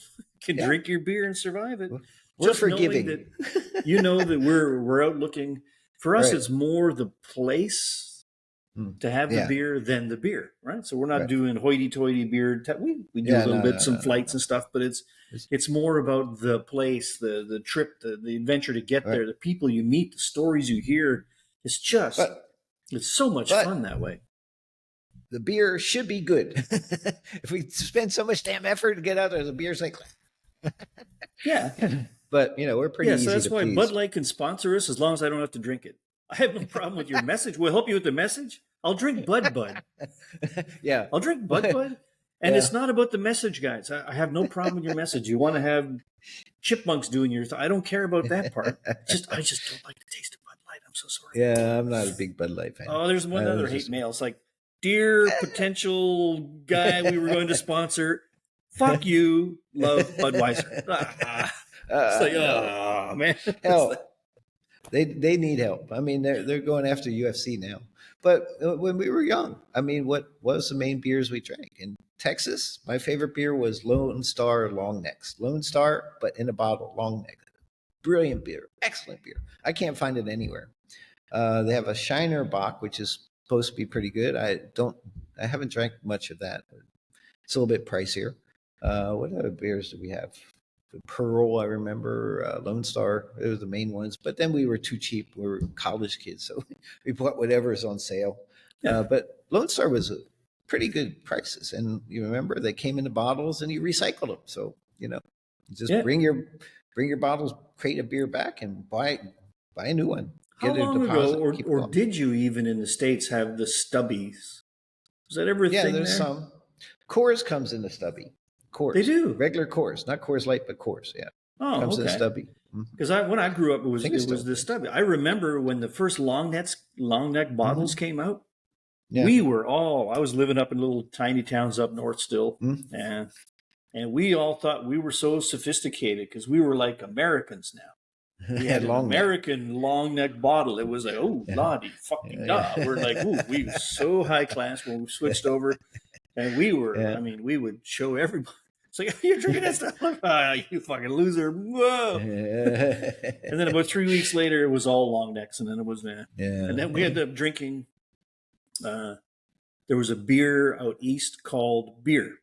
S2: can drink your beer and survive it.
S1: We're just forgiving.
S2: That, that we're out looking. For us, it's more the place to have the beer than the beer, right? So we're not doing hoity-toity beer. We do a little bit, some flights and stuff, but it's more about the place, the trip, the adventure to get there, the people you meet, the stories you hear. It's just, it's so much fun that way.
S1: The beer should be good. If we spend so much damn effort to get out there, the beer's like, But we're pretty easy
S2: so that's
S1: to
S2: why
S1: please.
S2: Bud Light can sponsor us as long as I don't have to drink it. I have no problem with your message. We'll help you with the message. I'll drink Bud. I'll drink Bud. And it's not about the message, guys. I have no problem with your message. You want to have chipmunks doing your I don't care about that part. I just don't like the taste of Bud Light. I'm so sorry.
S1: Yeah, I'm not a big Bud Light fan.
S2: Oh, there's one other hate mail. It's like, dear potential guy we were going to sponsor, fuck you, love Budweiser. It's like, oh man,
S1: hell, they need help. I mean, they're going after UFC now. But when we were young, I mean, what was the main beers we drank in Texas? My favorite beer was Lone Star Long Necks. Lone Star, but in a bottle, long neck. Brilliant beer, excellent beer. I can't find it anywhere. They have a Shiner Bock, which is supposed to be pretty good. I haven't drank much of that. It's a little bit pricier. What other beers do we have? The Pearl, I remember. Lone Star, it was the main ones. But then we were too cheap. We were college kids, so we bought whatever is on sale.
S2: Yeah.
S1: But Lone Star was a pretty good prices, and you remember they came in the bottles and you recycled them. So just bring your bottles, crate of beer back, and buy a new one.
S2: How long ago, or did you even in the States have the stubbies? Was that ever a thing there? Yeah, there's some.
S1: Coors comes in the stubby. Coors.
S2: They do.
S1: Regular Coors, not Coors Light, but Coors. Yeah.
S2: Oh,
S1: comes in
S2: okay.
S1: Stubby.
S2: Because when I grew up, it was the Stubby. I remember when the first long neck bottles came out. Yeah. I was living up in little tiny towns up north still, and we all thought we were so sophisticated because we were like Americans now. We had an American long neck bottle. It was like, oh, lordy, fucking duh. We're like, ooh, we were so high class when we switched over. And we were, I mean, we would show everybody. It's like, you're drinking that stuff? You fucking loser. Whoa. And then about 3 weeks later, it was all long necks. And then it was, And then we ended up drinking, there was a beer out east called Beer.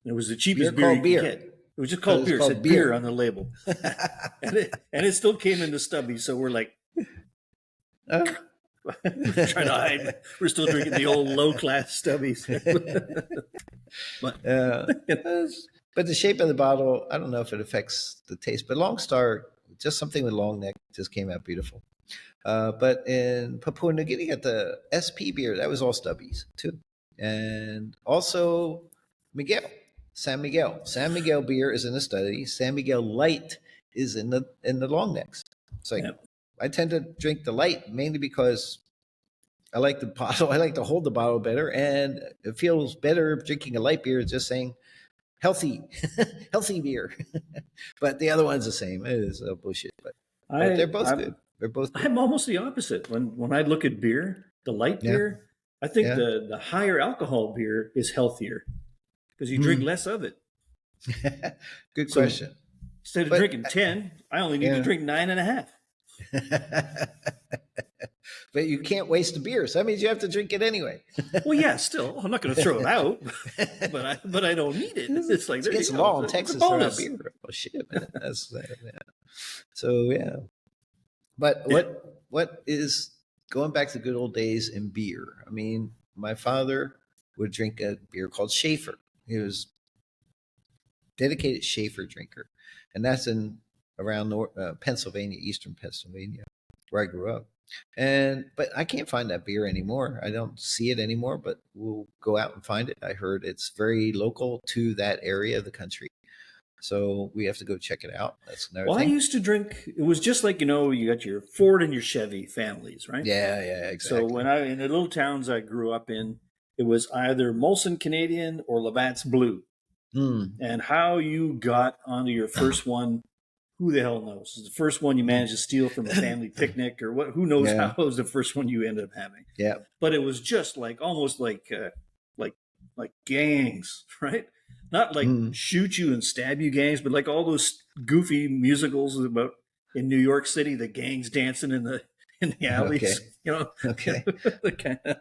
S2: It was the cheapest beer you could get. It was just called beer. It said beer on the label. and it still came in the Stubby. So we're like, we're trying to hide. We're still drinking the old low-class Stubbies.
S1: but the shape of the bottle, I don't know if it affects the taste. But Long Star, just something with long neck, just came out beautiful. But in Papua New Guinea, at the SP beer, that was all Stubbies too, and also San Miguel. San Miguel beer is in the study. San Miguel Light is in the long necks. It's like. Yep. I tend to drink the light mainly because I like the bottle. I like to hold the bottle better, and it feels better drinking a light beer. Just saying, healthy beer. But the other one's the same. It is bullshit. But they're both good. They're both good.
S2: I'm almost the opposite. When I look at beer, the light beer, I think the higher alcohol beer is healthier because you drink less of it.
S1: Good question.
S2: Instead of drinking 10, I only need to drink 9.5.
S1: But you can't waste the beer, so that means you have to drink it anyway.
S2: Well, yeah, still, I'm not going to throw it out, but I don't need it. It's like
S1: it's law in Texas for beer. Oh shit, man. That's So yeah, but what is going back to the good old days in beer? I mean, my father would drink a beer called Schaefer. He was dedicated Schaefer drinker, and that's in around Pennsylvania, eastern Pennsylvania, where I grew up. But I can't find that beer anymore. I don't see it anymore, but we'll go out and find it. I heard it's very local to that area of the country. So we have to go check it out. That's another thing.
S2: I used to drink, it was just like, you got your Ford and your Chevy families, right?
S1: Yeah, exactly.
S2: So in the little towns I grew up in, it was either Molson Canadian or Labatt's Blue. And how you got onto your first one, who the hell knows? It's the first one you managed to steal from a family picnic or what? Who knows how it was the first one you ended up having?
S1: Yeah.
S2: But it was just like almost like gangs, right? Not like shoot you and stab you gangs, but like all those goofy musicals about in New York City, the gangs dancing in the alleys.
S1: Okay.
S2: It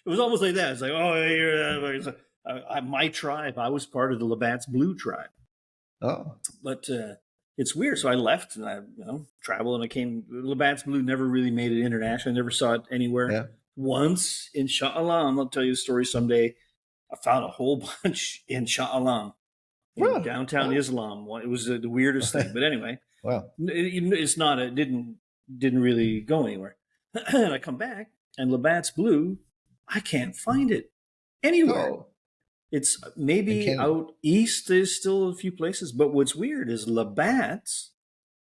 S2: was almost like that. It's like, my tribe. I was part of the Labatt's Blue tribe.
S1: Oh,
S2: but it's weird. So I left and I traveled and I came. Labatt's Blue never really made it international. I never saw it anywhere.
S1: Yeah.
S2: Once in Shah Alam, I'll tell you a story someday. I found a whole bunch in Shah Alam, in downtown Islam. It was the weirdest thing. But anyway, it's not. It didn't really go anywhere. And I come back and Labatt's Blue, I can't find it anywhere. Oh. It's maybe out east. There's still a few places, but what's weird is Labatt's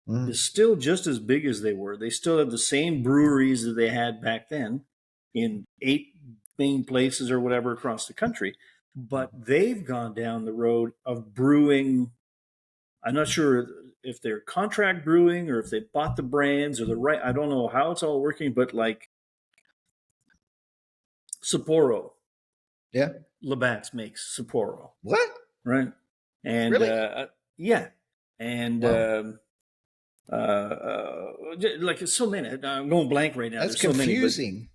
S2: is still just as big as they were. They still have the same breweries that they had back then, in 8 main places or whatever across the country. But they've gone down the road of brewing. I'm not sure if they're contract brewing or if they bought the brands or the right. I don't know how it's all working, but like Sapporo.
S1: Yeah.
S2: Labatt's makes Sapporo.
S1: What?
S2: Right. And
S1: really?
S2: yeah. And
S1: wow.
S2: like so many. I'm going blank right now.
S1: That's
S2: There's
S1: confusing.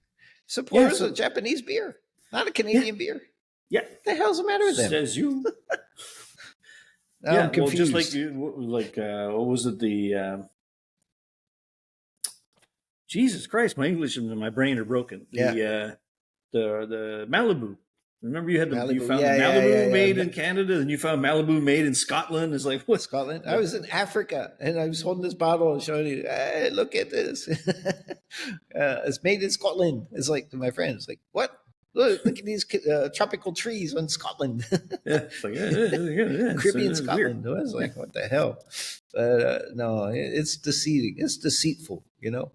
S2: So
S1: Sapporo's a Japanese beer, not a Canadian beer.
S2: Yeah.
S1: What the hell's the matter with them?
S2: Says you.
S1: I'm confused.
S2: Well, just like what was it? The Jesus Christ, my English and my brain are broken. The Malibu. Remember you found Malibu made in Canada, and you found Malibu made in Scotland. It's like what?
S1: Scotland? I was in Africa, and I was holding this bottle and showing you, hey, look at this. It's made in Scotland. It's like to my friends, like, what? Look at these tropical trees in Scotland. Caribbean Scotland. I was like, what the hell? No, it's deceiving. It's deceitful, you know.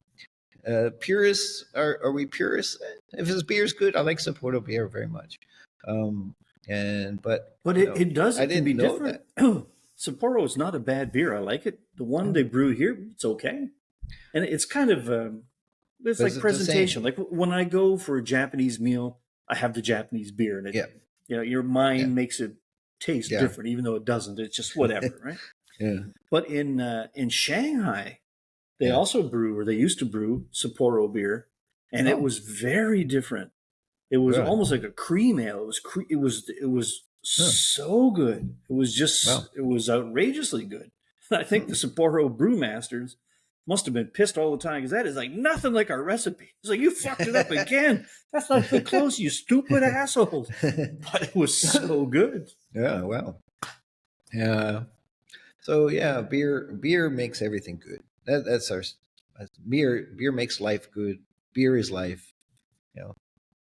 S1: Purists, are we purists? If this beer is good, I like Sapporo beer very much. But
S2: it does. It can be different. Sapporo is not a bad beer. I like it. The one they brew here, it's okay, and it's kind of it's like presentation. Like when I go for a Japanese meal, I have the Japanese beer, and your mind makes it taste different, even though it doesn't. It's just whatever, right?
S1: Yeah.
S2: But in Shanghai, they also brew, or they used to brew Sapporo beer, and it was very different. It was almost like a cream ale. It was so good. It was just it was outrageously good. I think the Sapporo brewmasters must have been pissed all the time because that is like nothing like our recipe. It's like, you fucked it up again. That's not the close, you stupid assholes. But it was so good.
S1: Yeah, well. Yeah. So yeah, beer makes everything good. That's our beer. Beer makes life good. Beer is life. You know,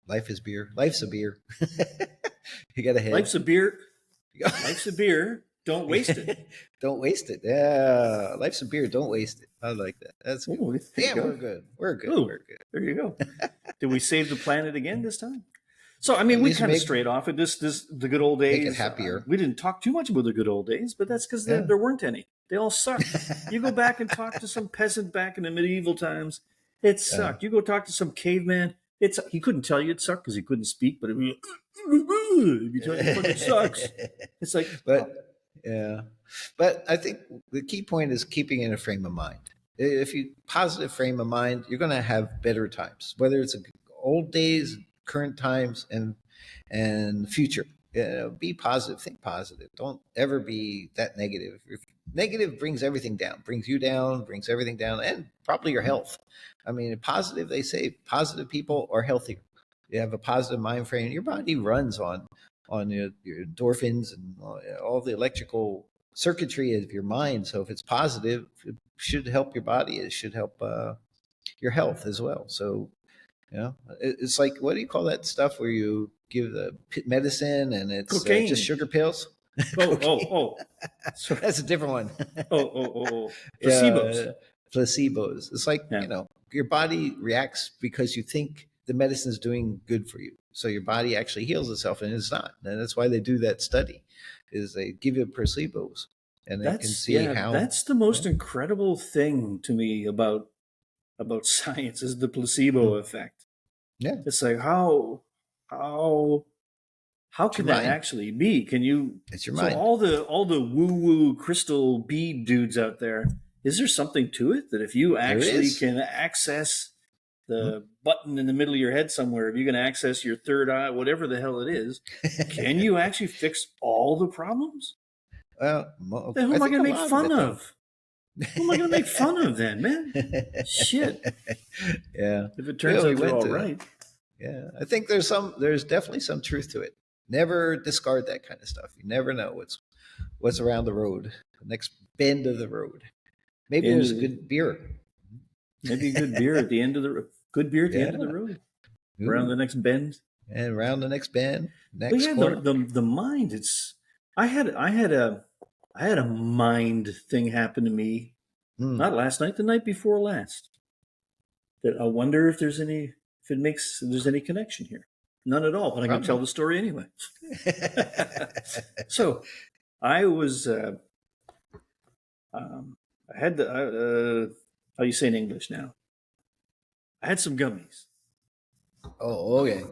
S1: life is beer. Life's a beer. You got a head.
S2: Life's a beer. Life's a beer. Don't waste it.
S1: Don't waste it. Yeah, life's a beer. Don't waste it. I like that. That's good. Ooh, yeah, we're good. We're good.
S2: Ooh,
S1: we're good.
S2: There you go. Did we save the planet again this time? So I mean, we kind of strayed off. This the good old days.
S1: Make it happier.
S2: We didn't talk too much about the good old days, but that's because there weren't any. They all sucked. You go back and talk to some peasant back in the medieval times. It sucked. You go talk to some caveman. He couldn't tell you it sucked because he couldn't speak, but it'd be it fucking sucks. It's like,
S1: but I think the key point is keeping in a frame of mind. If you positive frame of mind, you're going to have better times, whether it's old days, current times, and future. Be positive, think positive. Don't ever be that negative. If negative brings everything down, brings you down, brings everything down, and probably your health. I mean, positive, they say positive people are healthier. You have a positive mind frame. Your body runs on your endorphins and all the electrical circuitry of your mind. So if it's positive, it should help your body. It should help your health as well. So, it's like, what do you call that stuff where you give the medicine and it's just sugar pills? That's a different one.
S2: Placebos.
S1: Placebos. It's like, your body reacts because you think the medicine is doing good for you. So your body actually heals itself, and it's not. And that's why they do that study, is they give you placebos, and they can see how.
S2: That's the most incredible thing to me about science is the placebo effect.
S1: Yeah,
S2: it's like how can that actually be? Can you?
S1: It's your mind.
S2: All the woo crystal bead dudes out there. Is there something to it that if you actually can access the button in the middle of your head somewhere, if you can access your third eye, whatever the hell it is, can you actually fix all the problems?
S1: Well,
S2: then who am I going to make fun of? Who am I going to make fun of then, man? Shit.
S1: Yeah.
S2: If it turns out they're all right.
S1: Yeah, I think there's definitely some truth to it. Never discard that kind of stuff. You never know what's around the road, the next bend of the road. Maybe there's a good beer.
S2: Maybe a good beer at the end of the road. Good beer at the end of the road. Around the next bend.
S1: And around the next bend. Next corner.
S2: The mind. I had a mind thing happen to me. Not last night, the night before last. That I wonder if there's any there's any connection here. None at all, but I'm going to tell the story anyway. So I was, I had the, how you say in English now? I had some gummies.
S1: Oh, okay.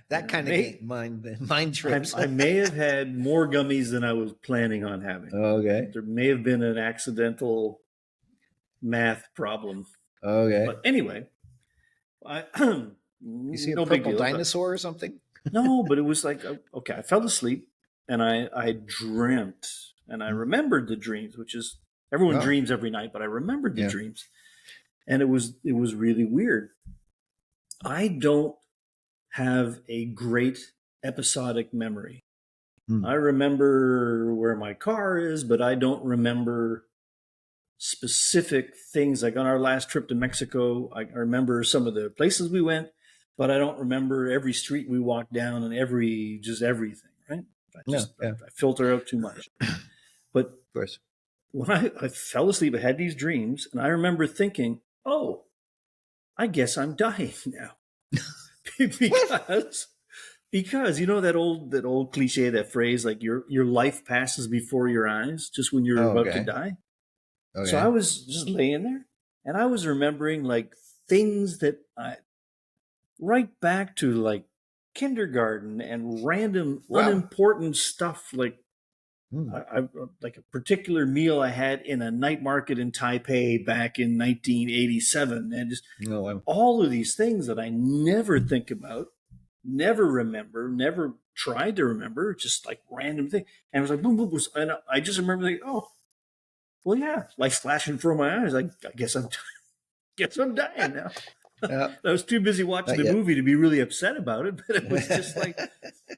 S1: That kind of mind trips.
S2: I may have had more gummies than I was planning on having.
S1: Okay.
S2: There may have been an accidental math problem.
S1: Okay.
S2: But anyway,
S1: you see a purple dinosaur or something?
S2: No, but it was like, okay, I fell asleep and I dreamt and I remembered the dreams, which is everyone dreams every night, but I remembered the dreams. And it was really weird. I don't have a great episodic memory. I remember where my car is, but I don't remember specific things. Like on our last trip to Mexico, I remember some of the places we went, but I don't remember every street we walked down and everything, right? I filter out too much. But
S1: of course,
S2: when I fell asleep, I had these dreams, and I remember thinking, oh, I guess I'm dying now. because you know that old cliche, that phrase, like your life passes before your eyes just when you're about to die. Okay. So I was just laying there, and I was remembering like things that right back to like kindergarten and random unimportant stuff, like like a particular meal I had in a night market in Taipei back in 1987, and just all of these things that I never think about, never remember, never tried to remember, just like random thing. And it was like boom, boom, boom, and I just remember like, oh, well, yeah, life's flashing before my eyes. I guess I'm dying now. I was too busy watching the movie to be really upset about it, but it was just like,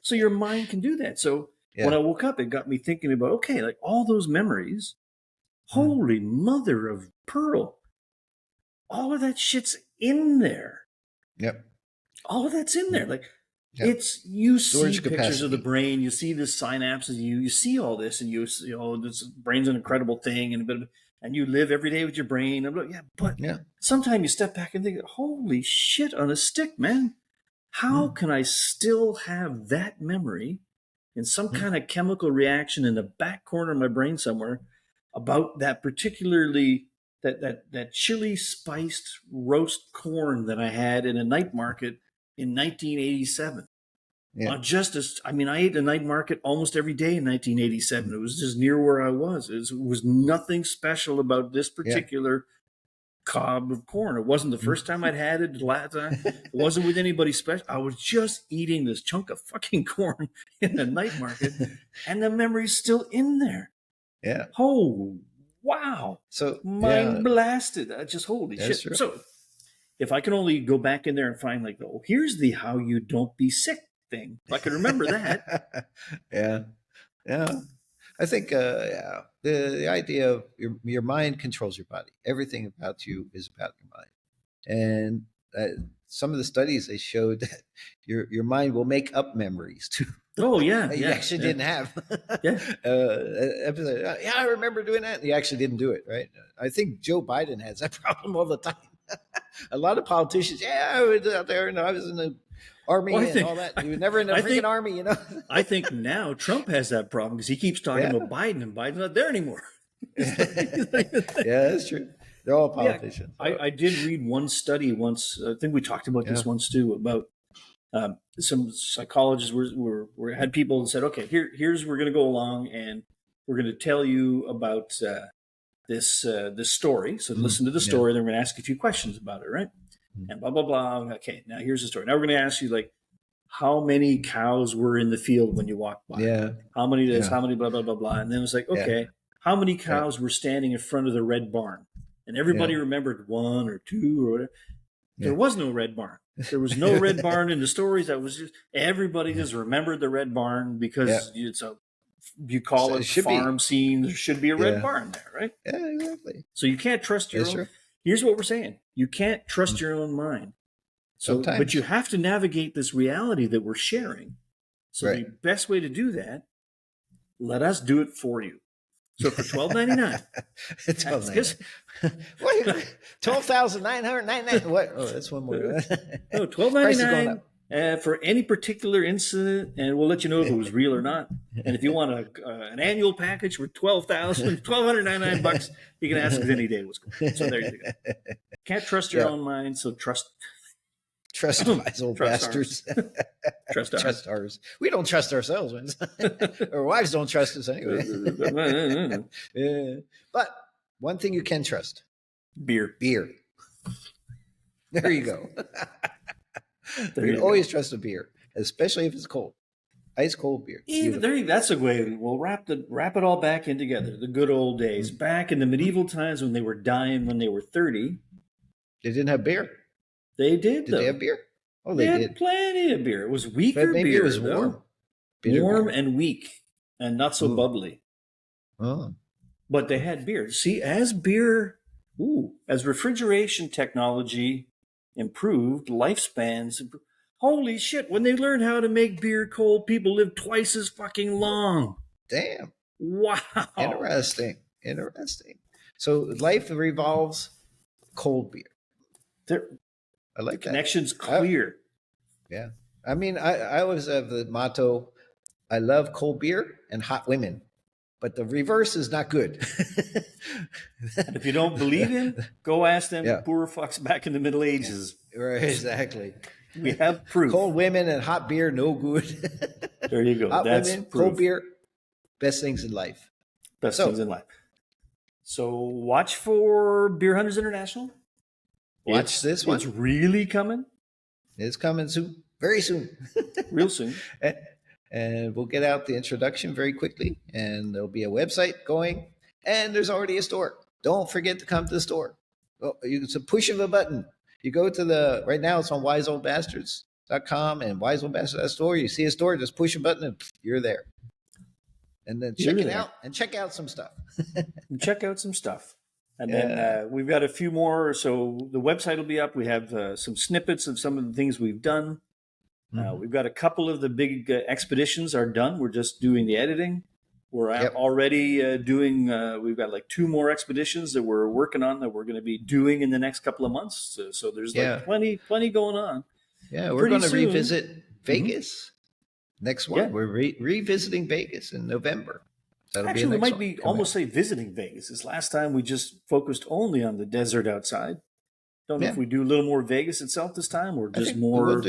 S2: so your mind can do that. So when I woke up, it got me thinking about, okay, like all those memories, holy mother of pearl, all of that shit's in there.
S1: Yep.
S2: All of that's in there. Like you see pictures of the brain, you see the synapses, you see all this, and this brain's an incredible thing, and you live every day with your brain. But sometimes you step back and think, holy shit on a stick, man. How can I still have that memory in some kind of chemical reaction in the back corner of my brain somewhere about that particularly that chili spiced roast corn that I had in a night market in 1987. I ate the night market almost every day in 1987. It was just near where I was. It was nothing special about this particular cob of corn. It wasn't the first time I'd had it. The last time it wasn't with anybody special. I was just eating this chunk of fucking corn in the night market, and the memory's still in there.
S1: Yeah.
S2: Oh, wow.
S1: So
S2: mind blasted. Just holy shit. True. So if I can only go back in there and find like, oh, here's the how you don't be sick thing. If I could remember that.
S1: Yeah. I think the idea of your mind controls your body. Everything about you is about your mind, and some of the studies, they showed that your mind will make up memories too.
S2: Oh yeah,
S1: that you actually didn't have. I remember doing that. And you actually didn't do it, right? I think Joe Biden has that problem all the time. A lot of politicians, I was out there and I was in the army and all that. You were never in the freaking army, you know.
S2: I think now Trump has that problem because he keeps talking about Biden, and Biden's not there anymore.
S1: That's true. They're all politicians.
S2: I did read one study once. I think we talked about this once too, about some psychologists had people and said, okay, here's we're going to go along and we're going to tell you about this story. So listen to the story. Then we're going to ask a few questions about it, right? And blah, blah, blah. Okay, now here's the story. Now we're going to ask you, like, how many cows were in the field when you walked by? How many this, how many blah, blah, blah, blah. And then it was like, okay, how many cows were standing in front of the red barn? And everybody remembered one or two or whatever. There was no red barn. There was no red barn in the stories. That was just, everybody just remembered the red barn because you call it farm scene. There should be a red barn there, right?
S1: Yeah, exactly.
S2: So you can't trust your own. Here's what we're saying. You can't trust your own mind. So, but you have to navigate this reality that we're sharing. So the best way to do that, let us do it for you. So for $12.99.
S1: $12,999. 12,999. What? Oh, that's one more.
S2: No, $12.99 for any particular incident, and we'll let you know if it was real or not. And if you want an annual package for $1,299, you can ask us any day what's going on. So there you go. Can't trust your own mind, so trust
S1: wise old bastards. Trust ours. We don't trust ourselves. Our wives don't trust us anyway. Yeah. But one thing you can trust.
S2: Beer.
S1: There you go. You always trust a beer, especially if it's cold. Ice cold beer.
S2: That's a way we'll wrap it all back in together. The good old days. Back in the medieval times when they were dying when they were 30.
S1: They didn't have beer.
S2: They did.
S1: Did they have beer? Oh, they
S2: had
S1: did.
S2: Plenty of beer. It was weaker
S1: but maybe
S2: beer.
S1: It was warm.
S2: Warm and weak, and not so bubbly.
S1: Oh.
S2: But they had beer. See, as refrigeration technology improved, lifespans. Holy shit! When they learned how to make beer cold, people lived twice as fucking long.
S1: Damn.
S2: Wow.
S1: Interesting. So life revolves cold beer. I like that.
S2: Connection's clear.
S1: Yeah. I mean, I always have the motto, I love cold beer and hot women, but the reverse is not good.
S2: And if you don't believe him, go ask them poor fucks back in the Middle Ages.
S1: Right, exactly.
S2: We have proof.
S1: Cold women and hot beer, no good.
S2: There you go.
S1: Hot
S2: That's
S1: women,
S2: proof.
S1: Cold beer, best things in life.
S2: Things in life. So watch for Beer Hunters International.
S1: Watch this one.
S2: It's really coming.
S1: It's coming soon. Very soon.
S2: Real soon.
S1: And we'll get out the introduction very quickly. And there'll be a website going. And there's already a store. Don't forget to come to the store. It's a push of a button. You go to right now it's on wiseoldbastards.com and wiseoldbastards.store. You see a store, just push a button and you're there. And then check it out and check out some stuff.
S2: And then we've got a few more. So the website will be up. We have some snippets of some of the things we've done. We've got a couple of the big expeditions are done. We're just doing the editing. We're already doing, we've got like 2 more expeditions that we're working on that we're going to be doing in the next couple of months. So there's like plenty going on.
S1: Yeah, we're going to revisit Vegas. Next one. Yeah. We're revisiting Vegas in November.
S2: Actually, we might be almost say visiting Vegas. This last time we just focused only on the desert outside. Don't know if we do a little more Vegas itself this time or just more.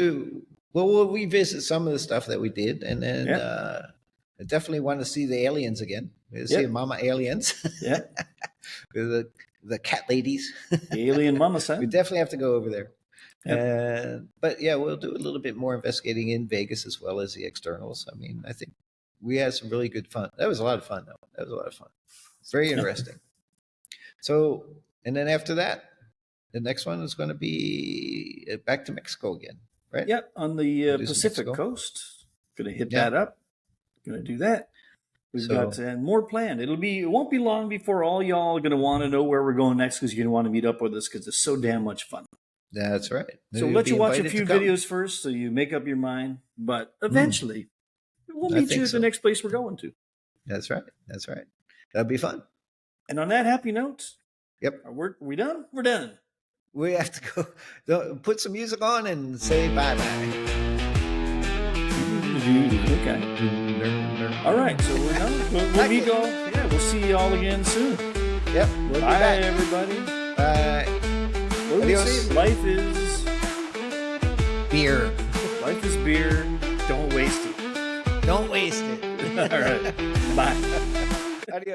S1: We'll revisit some of the stuff that we did. And then I definitely want to see the aliens again. See Mama Aliens.
S2: Yeah.
S1: the cat ladies.
S2: The alien mama son.
S1: We definitely have to go over there. Yep. But we'll do a little bit more investigating in Vegas as well as the externals. I mean, I think we had some really good fun. That was a lot of fun, though. That was a lot of fun. Very interesting. So, and then after that, the next one is going to be back to Mexico again, right?
S2: Yep, on the Pacific coast. Going to hit that up. Going to do that. We've got more planned. It won't be long before all y'all are going to want to know where we're going next because you're going to want to meet up with us because it's so damn much fun.
S1: That's right.
S2: So we'll let you watch a few videos first so you make up your mind. But eventually, we'll meet you at the next place we're going to.
S1: That's right. That'll be fun.
S2: And on that happy note,
S1: are
S2: we done? We're done.
S1: We have to go put some music on and say bye-bye.
S2: Okay. All right, so we're done. We'll be going. Yeah, we'll see you all again soon.
S1: Yep.
S2: We'll Bye, everybody.
S1: Bye.
S2: Life is
S1: beer.
S2: Life is beer. Don't waste it.
S1: Don't waste it.
S2: All right. Bye.
S1: Adios.